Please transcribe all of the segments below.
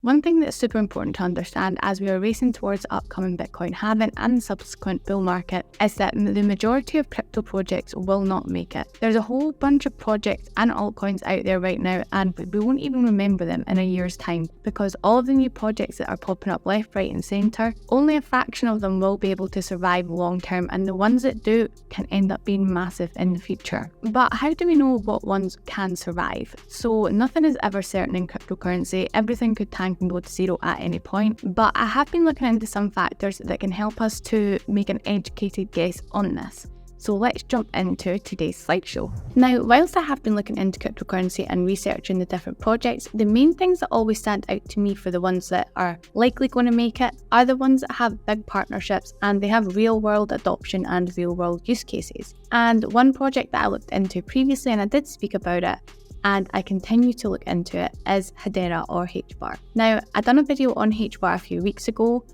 One thing that's super important to understand as we are racing towards the upcoming Bitcoin halving and the subsequent bull market is that the majority of crypto projects will not make it. There's a whole bunch of projects and altcoins out there right now, and we won't even remember them in a year's time because all of the new projects that are popping up left, right and centre, only a fraction of them will be able to survive long term, and the ones that do can end up being massive in the future. But how do we know what ones can survive? So nothing is ever certain in cryptocurrency. Everything could tank and go to zero at any point, but I have been looking into some factors that can help us to make an educated guess on this. So let's jump into today's slideshow. Now, whilst I have been looking into cryptocurrency and researching the different projects, the main things that always stand out to me for the ones that are likely going to make it are the ones that have big partnerships and they have real world adoption and real world use cases. And one project that I looked into previously, and I did speak about it, and I continue to look into it, is Hedera or HBAR. Now, I done a video on HBAR a few weeks ago,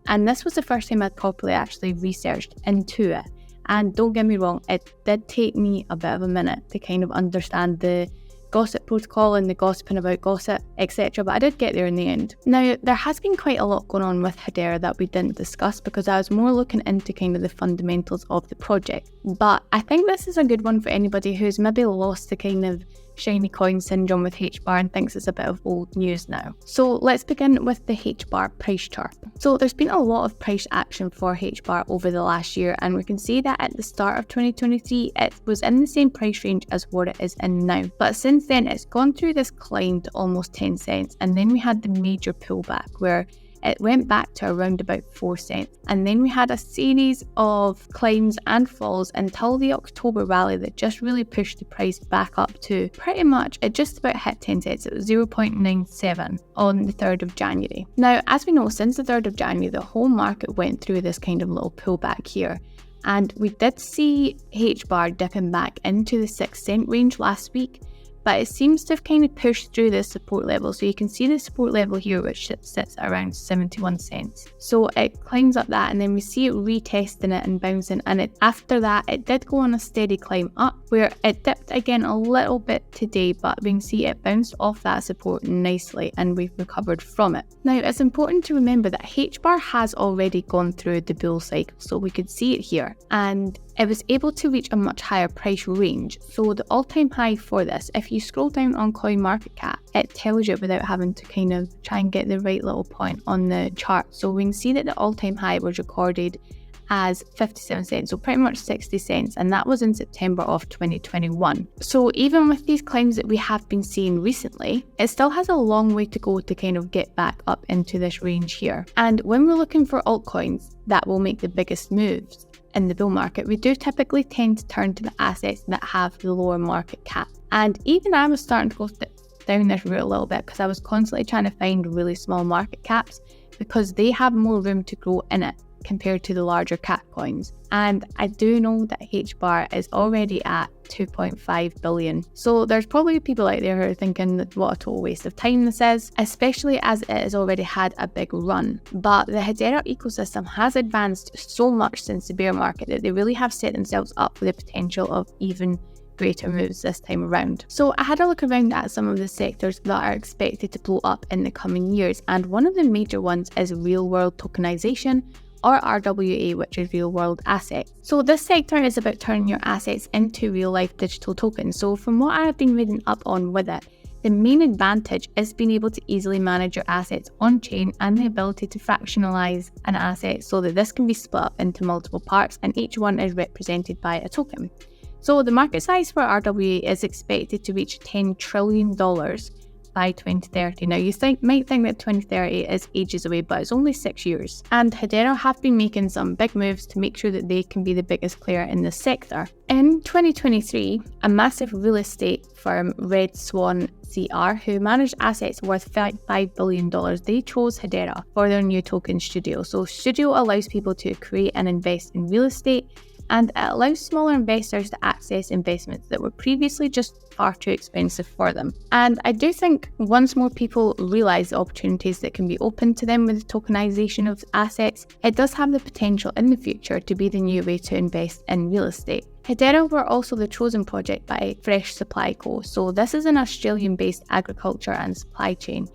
and this was the first time I'd properly actually researched into it. And don't get me wrong, it did take me a bit of a minute to kind of understand the gossip protocol and the gossiping about gossip, etc. But I did get there in the end. Now, there has been quite a lot going on with Hedera that we didn't discuss because I was more looking into kind of the fundamentals of the project. But I think this is a good one for anybody who's maybe lost the kind of shiny coin syndrome with HBAR and thinks it's a bit of old news now. So let's begin with the HBAR price chart. So there's been a lot of price action for HBAR over the last year, and we can see that at the start of 2023 it was in the same price range as what it is in now. But since then it's gone through this climb to almost 10 cents, and then we had the major pullback where it went back to around about 4 cents. And then we had a series of climbs and falls until the October rally that just really pushed the price back up to pretty much, it just about hit 10 cents. It was 0.97 on the 3rd of January. Now, as we know, since the 3rd of January, the whole market went through this kind of little pullback here. And we did see HBAR dipping back into the 6 cent range last week, but it seems to have kind of pushed through this support level. So you can see the support level here, which sits around 71 cents. So it climbs up that, and then we see it retesting it and bouncing. And after that, it did go on a steady climb up where it dipped again a little bit today, but we can see it bounced off that support nicely and we've recovered from it. Now, it's important to remember that HBAR has already gone through the bull cycle. So we could see it here, and it was able to reach a much higher price range. So the all-time high for this, if you scroll down on CoinMarketCap, it tells you without having to kind of try and get the right little point on the chart. So we can see that the all-time high was recorded as 57 cents, so pretty much 60 cents, and that was in September of 2021. So even with these climbs that we have been seeing recently, it still has a long way to go to kind of get back up into this range here. And when we're looking for altcoins that will make the biggest moves in the bull market, we do typically tend to turn to the assets that have the lower market cap. And even I was starting to go down this route a little bit because I was constantly trying to find really small market caps because they have more room to grow in it compared to the larger cap coins. And I do know that HBAR is already at 2.5 billion. So there's probably people out there who are thinking that what a total waste of time this is, especially as it has already had a big run. But the Hedera ecosystem has advanced so much since the bear market that they really have set themselves up for the potential of even greater moves this time around. So I had a look around at some of the sectors that are expected to blow up in the coming years, and one of the major ones is real world tokenization, or RWA, which is real world assets. So this sector is about turning your assets into real life digital tokens. So from what I have been reading up on with it, the main advantage is being able to easily manage your assets on chain and the ability to fractionalize an asset so that this can be split up into multiple parts and each one is represented by a token. So the market size for RWA is expected to reach $10 trillion by 2030. Now you might think that 2030 is ages away, but it's only 6 years. And Hedera have been making some big moves to make sure that they can be the biggest player in this sector. In 2023, a massive real estate firm, Red Swan CR, who managed assets worth $5 billion, they chose Hedera for their new token Studio. So Studio allows people to create and invest in real estate, and it allows smaller investors to access investments that were previously just far too expensive for them. And I do think once more people realise the opportunities that can be open to them with the tokenization of assets, it does have the potential in the future to be the new way to invest in real estate. Hedera were also the chosen project by Fresh Supply Co. So this is an Australian-based agriculture and supply chain.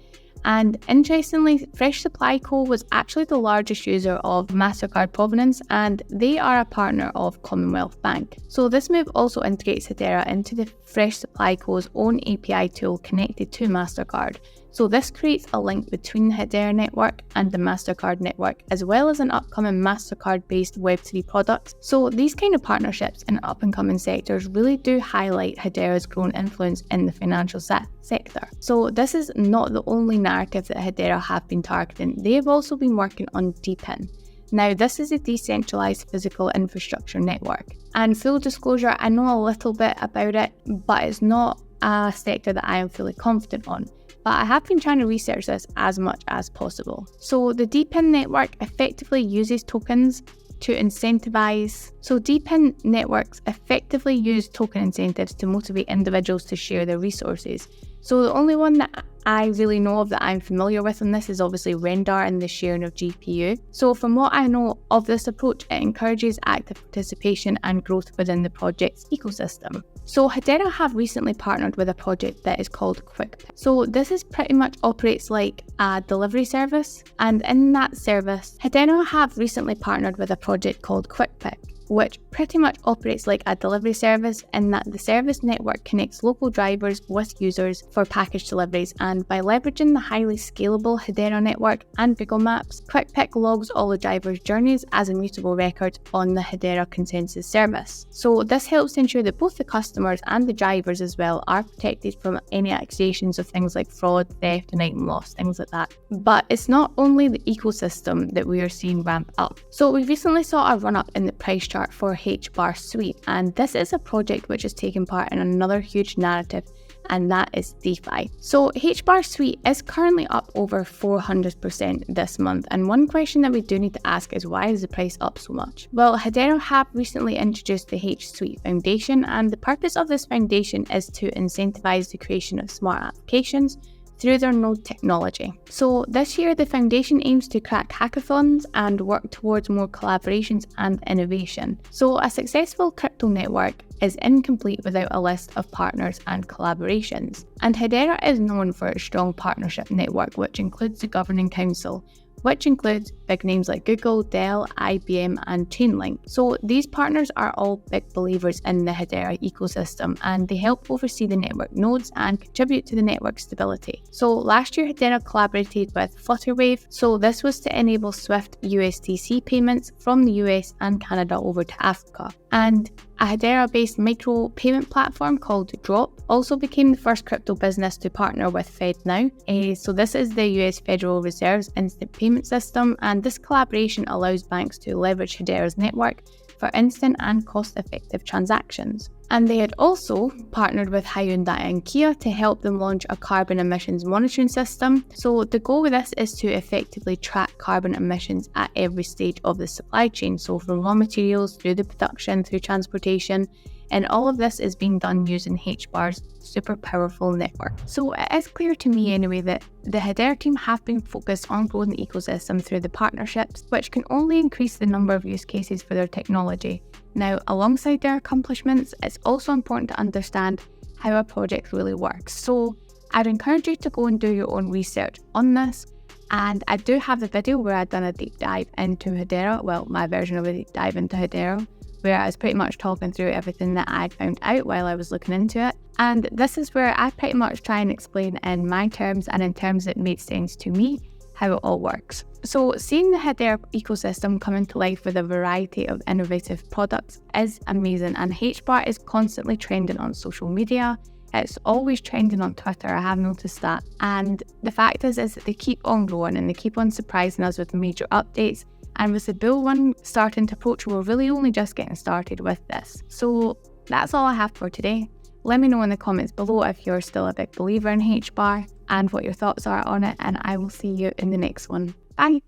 And interestingly, Fresh Supply Co. was actually the largest user of MasterCard Provenance, and they are a partner of Commonwealth Bank. So this move also integrates Hedera into the Fresh Supply Co.'s own API tool connected to MasterCard. So this creates a link between the Hedera network and the MasterCard network, as well as an upcoming MasterCard-based Web3 product. So these kind of partnerships in up-and-coming sectors really do highlight Hedera's growing influence in the financial sector. So this is not the only narrative that Hedera have been targeting. They have also been working on DeFi. Now, this is a decentralized physical infrastructure network. And full disclosure, I know a little bit about it, but it's not a sector that I am fully confident on. But I have been trying to research this as much as possible. So the DeFi network effectively uses tokens to incentivize. So DeFi networks effectively use token incentives to motivate individuals to share their resources. So the only one that I really know of that I'm familiar with on this is obviously Rendar and the sharing of GPU. So from what I know of this approach, it encourages active participation and growth within the project's ecosystem. So Hedera have recently partnered with a project that is called QuickPick. So this is pretty much operates like a delivery service, and in that service, Hedera have recently partnered with a project called QuickPick, which pretty much operates like a delivery service in that the service network connects local drivers with users for package deliveries, and by leveraging the highly scalable Hedera network and Google Maps, QuickPick logs all the drivers' journeys as immutable records on the Hedera consensus service. So this helps to ensure that both the customers and the drivers as well are protected from any accusations of things like fraud, theft and item loss, things like that. But it's not only the ecosystem that we are seeing ramp up. So we recently saw a run up in the price chart for HBAR Suite, and this is a project which is taking part in another huge narrative, and that is DeFi. So HBAR Suite is currently up over 400% this month, and one question that we do need to ask is, why is the price up so much? Well, Hedera have recently introduced the H Suite Foundation, and the purpose of this foundation is to incentivize the creation of smart applications through their node technology. So this year, the foundation aims to crack hackathons and work towards more collaborations and innovation. So a successful crypto network is incomplete without a list of partners and collaborations. And Hedera is known for its strong partnership network, which includes the governing council, which includes big names like Google, Dell, IBM and Chainlink. So these partners are all big believers in the Hedera ecosystem, and they help oversee the network nodes and contribute to the network stability. So last year Hedera collaborated with Flutterwave, so this was to enable swift USDC payments from the US and Canada over to Africa. And a Hedera-based micro payment platform called Drop also became the first crypto business to partner with FedNow. So this is the US Federal Reserve's instant payment system, and this collaboration allows banks to leverage Hedera's network for instant and cost-effective transactions. And they had also partnered with Hyundai and Kia to help them launch a carbon emissions monitoring system. So the goal with this is to effectively track carbon emissions at every stage of the supply chain. So from raw materials through the production, through transportation, and all of this is being done using HBAR's super powerful network. So it is clear to me anyway that the Hedera team have been focused on growing the ecosystem through the partnerships, which can only increase the number of use cases for their technology. Now, alongside their accomplishments, it's also important to understand how a project really works. So I'd encourage you to go and do your own research on this. And I do have the video where I've done a deep dive into Hedera, well, my version of a deep dive into Hedera, where I was pretty much talking through everything that I found out while I was looking into it. And this is where I pretty much try and explain in my terms and in terms that made sense to me how it all works. So seeing the Hedera ecosystem coming to life with a variety of innovative products is amazing, and HBAR is constantly trending on social media. It's always trending on Twitter, I have noticed that. And the fact is that they keep on growing and they keep on surprising us with major updates. And with the bull run starting to approach, we're really only just getting started with this. So that's all I have for today. Let me know in the comments below if you're still a big believer in HBAR and what your thoughts are on it, and I will see you in the next one. Bye!